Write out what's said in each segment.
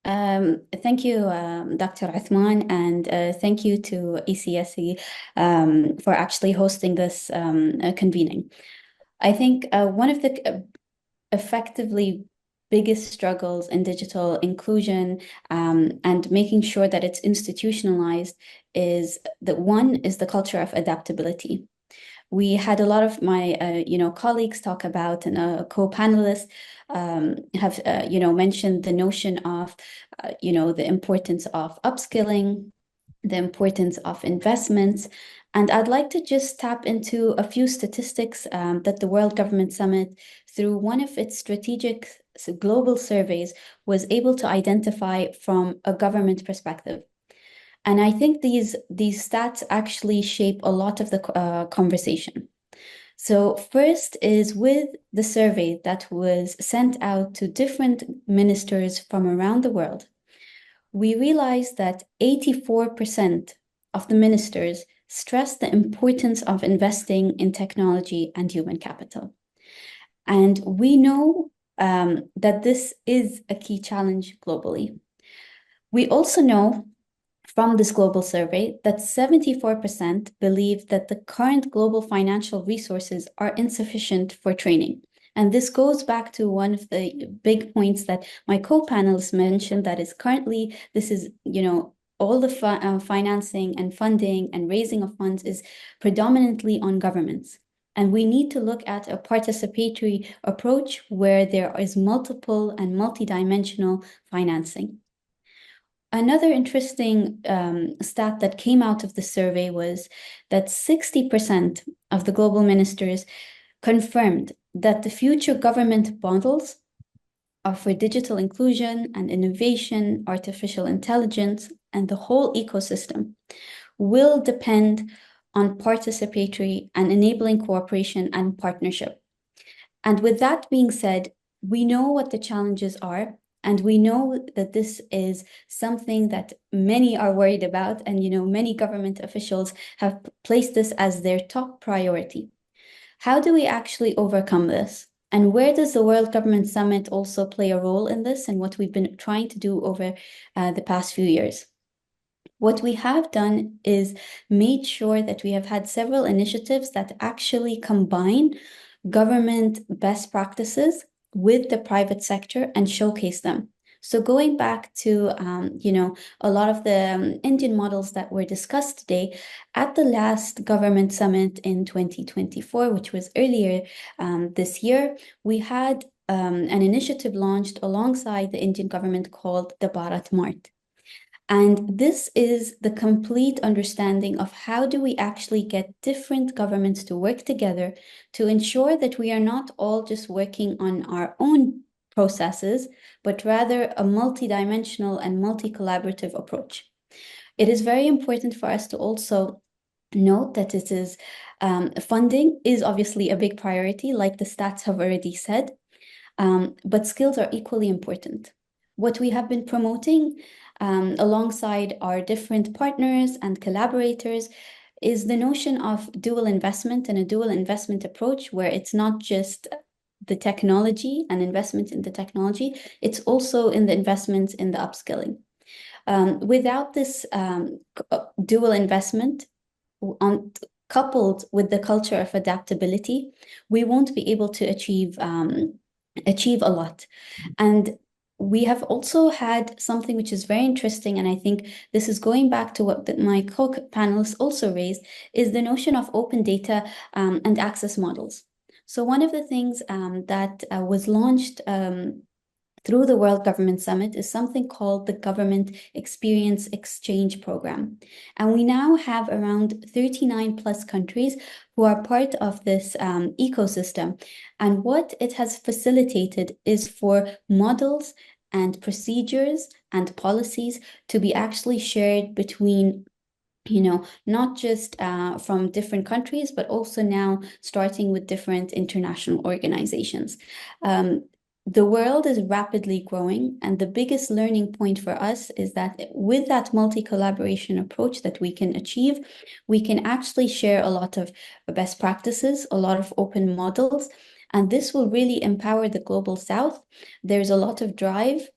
Thank you, Dr. Uthman, and thank you to ECSE for actually hosting this convening. I think one of the effectively biggest struggles in digital inclusion and making sure that it's institutionalized is that one is the culture of adaptability. We had a lot of my colleagues talk about, and co-panelists have mentioned the notion of the importance of upskilling, the importance of investments. And I'd like to just tap into a few statistics that the World Government Summit, through one of its strategic global surveys, was able to identify from a government perspective. And I think these stats actually shape a lot of the conversation. So first is with the survey that was sent out to different ministers from around the world, we realized that 84% of the ministers stressed the importance of investing in technology and human capital. And we know that this is a key challenge globally. We also know from this global survey that 74% believe that the current global financial resources are insufficient for training. And this goes back to one of the big points that my co-panelists mentioned, that is currently, this is, all the financing and funding and raising of funds is predominantly on governments. And we need to look at a participatory approach where there is multiple and multidimensional financing. Another interesting stat that came out of the survey was that 60% of the global ministers confirmed that the future government models are for digital inclusion and innovation, artificial intelligence, and the whole ecosystem will depend on participatory and enabling cooperation and partnership. And with that being said, we know what the challenges are, and we know that this is something that many are worried about, and many government officials have placed this as their top priority. How do we actually overcome this? And where does the World Government Summit also play a role in this, and what we've been trying to do over the past few years? What we have done is made sure that we have had several initiatives that actually combine government best practices with the private sector and showcase them. So going back to, a lot of the Indian models that were discussed today, at the last government summit in 2024, which was earlier this year, we had an initiative launched alongside the Indian government called the Bharat Mart. And this is the complete understanding of how do we actually get different governments to work together to ensure that we are not all just working on our own processes, but rather a multidimensional and multi-collaborative approach. It is very important for us to also note that it is funding is obviously a big priority, like the stats have already said, but skills are equally important. What we have been promoting alongside our different partners and collaborators is the notion of dual investment and a dual investment approach, where it's not just the technology and investment in the technology, it's also in the investments in the upskilling. Without this dual investment, coupled with the culture of adaptability, we won't be able to achieve a lot. And we have also had something which is very interesting, and I think this is going back to what my co-panelists also raised, is the notion of open data and access models. So one of the things that was launched through the World Government Summit is something called the Government Experience Exchange Program. And we now have around 39 plus countries who are part of this ecosystem. And what it has facilitated is for models and procedures and policies to be actually shared between not just from different countries, but also now starting with different international organizations. The world is rapidly growing, and the biggest learning point for us is that with that multi-collaboration approach that we can achieve, we can actually share a lot of best practices, a lot of open models, and this will really empower the Global South. There's a lot of drive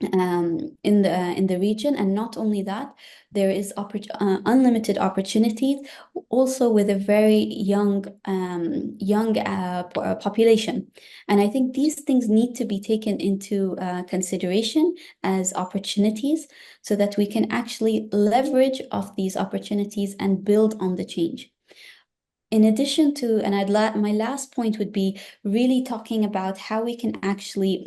in the region. And not only that, there is unlimited opportunities, also with a very young population. And I think these things need to be taken into consideration as opportunities, so that we can actually leverage off these opportunities and build on the change. In addition to, and my last point would be really talking about how we can actually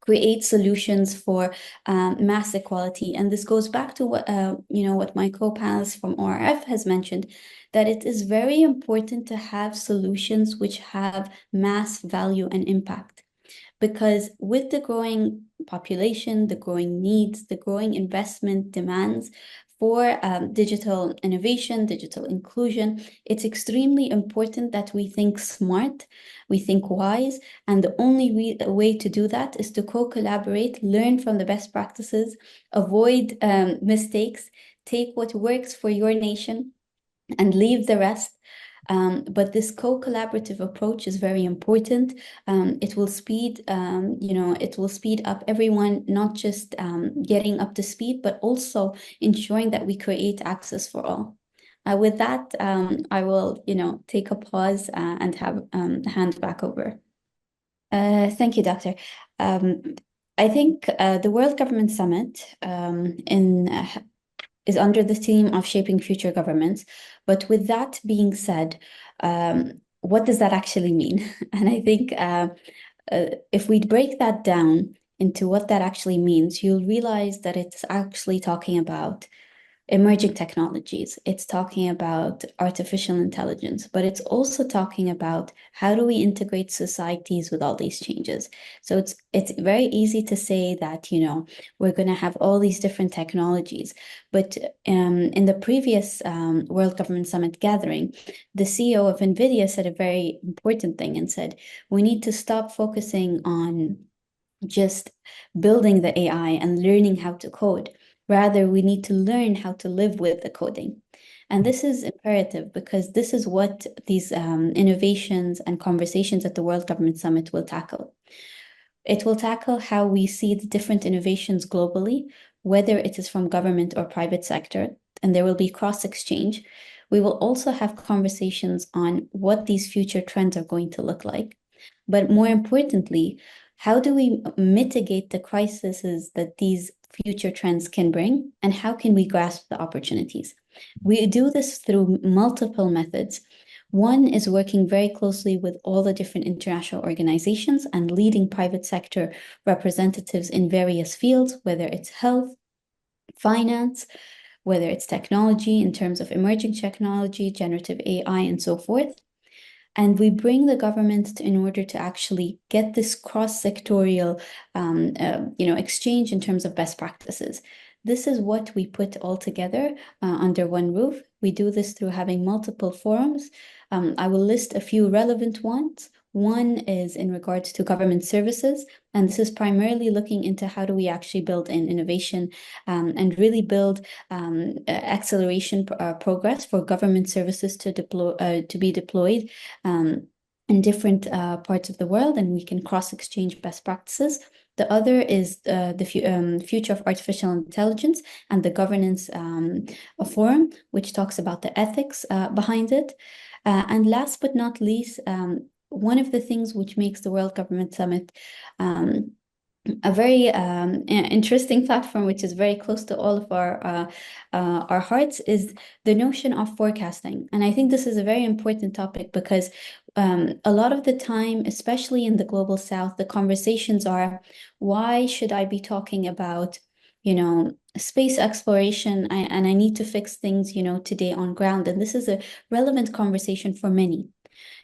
create solutions for mass equality. And this goes back to what what my co-panelists from ORF has mentioned, that it is very important to have solutions which have mass value and impact. Because with the growing population, the growing needs, the growing investment demands for digital innovation, digital inclusion, it's extremely important that we think smart, we think wise, and the only way to do that is to co-collaborate, learn from the best practices, avoid mistakes, take what works for your nation, and leave the rest. But this co-collaborative approach is very important. It will speed, it will speed up everyone, not just getting up to speed, but also ensuring that we create access for all. With that, I will, take a pause and have hand back over. Thank you, Doctor. Um, I think the World Government Summit is under the theme of shaping future governments. But with that being said, what does that actually mean? And I think if we break that down into what that actually means, you'll realize that it's actually talking about emerging technologies. It's talking about artificial intelligence, but it's also talking about how do we integrate societies with all these changes. So it's very easy to say that, we're going to have all these different technologies. But in the previous World Government Summit gathering, the CEO of NVIDIA said a very important thing and said, we need to stop focusing on just building the AI and learning how to code. Rather, we need to learn how to live with the coding. And this is imperative because this is what these innovations and conversations at the World Government Summit will tackle. It will tackle how we see the different innovations globally, whether it is from government or private sector, and there will be cross exchange. We will also have conversations on what these future trends are going to look like. But more importantly, how do we mitigate the crises that these future trends can bring, and how can we grasp the opportunities? We do this through multiple methods. One is working very closely with all the different international organizations and leading private sector representatives in various fields, whether it's health, finance, whether it's technology in terms of emerging technology, generative AI, and so forth. And we bring the government in order to actually get this cross-sectorial, exchange in terms of best practices. This is what we put all together under one roof. We do this through having multiple forums. I will list a few relevant ones. One is in regards to government services, and this is primarily looking into how do we actually build in innovation and really build acceleration progress for government services to be deployed in different parts of the world, and we can cross-exchange best practices. The other is the future of artificial intelligence and the governance forum, which talks about the ethics behind it. And last but not least, one of the things which makes the World Government Summit a very interesting platform, which is very close to all of our hearts, is the notion of forecasting. And I think this is a very important topic because a lot of the time, especially in the global south, the conversations are, why should I be talking about, space exploration, and I need to fix things, today on ground. And this is a relevant conversation for many.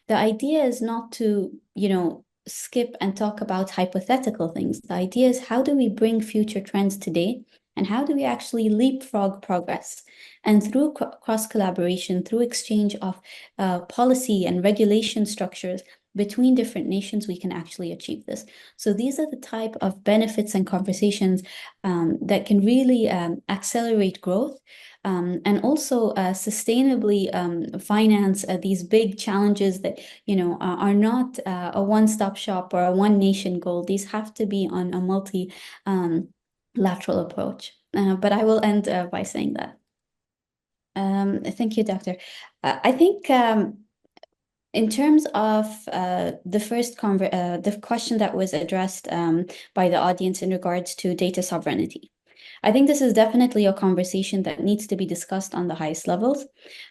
The idea is not to, skip and talk about hypothetical things. The idea is, how do we bring future trends today, and how do we actually leapfrog progress? And through cross collaboration, through exchange of policy and regulation structures between different nations, we can actually achieve this. So these are the type of benefits and conversations that can really accelerate growth. And also sustainably finance these big challenges that are not a one-stop shop or a one nation goal. These have to be on a multi lateral approach. But I will end by saying that. Thank you, Doctor. I think in terms of the question that was addressed by the audience in regards to data sovereignty. I think this is definitely a conversation that needs to be discussed on the highest levels.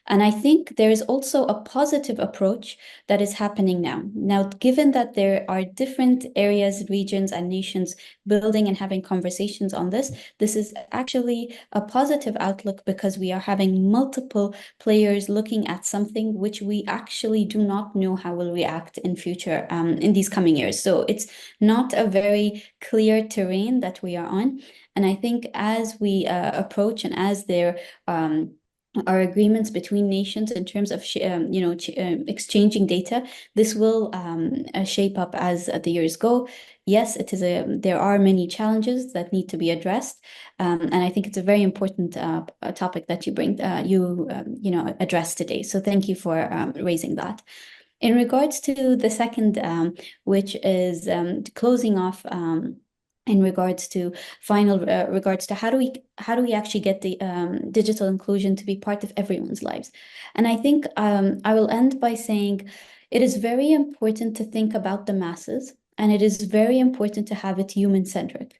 And I think there is also a positive approach that is happening now. Now, given that there are different areas, regions, and nations building and having conversations on this, this is actually a positive outlook because we are having multiple players looking at something which we actually do not know how will react in future, in these coming years. So it's not a very clear terrain that we are on. And I think as we approach and as there are agreements between nations in terms of exchanging data, this will shape up as the years go. Yes, there are many challenges that need to be addressed, and I think it's a very important topic that you address today. So thank you for raising that. In regards to the second, which is closing off. In regards to regards to how do we actually get the digital inclusion to be part of everyone's lives? And I think I will end by saying it is very important to think about the masses, and it is very important to have it human-centric.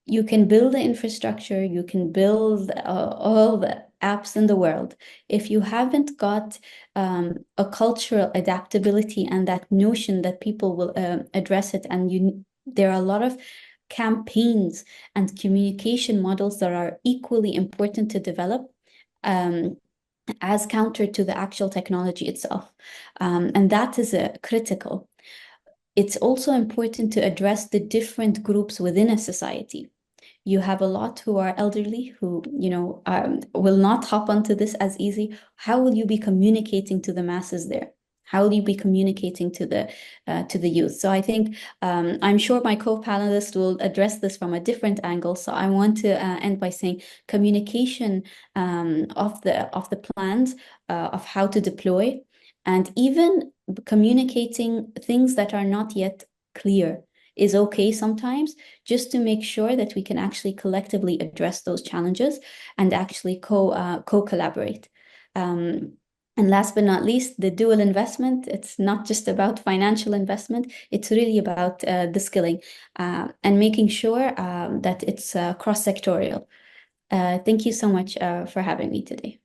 You can build the infrastructure, you can build all the apps in the world. If you haven't got a cultural adaptability and that notion that people will address it, and there are a lot of campaigns and communication models that are equally important to develop as counter to the actual technology itself. And that is critical. It's also important to address the different groups within a society. You have a lot who are elderly who, will not hop onto this as easy. How will you be communicating to the masses there? How will you be communicating to the youth? So I think I'm sure my co-panelist will address this from a different angle. So I want to end by saying communication of the plans of how to deploy, and even communicating things that are not yet clear is okay sometimes, just to make sure that we can actually collectively address those challenges and actually co-collaborate. And last but not least, the dual investment. It's not just about financial investment. It's really about the skilling and making sure that it's cross-sectorial. Thank you so much for having me today.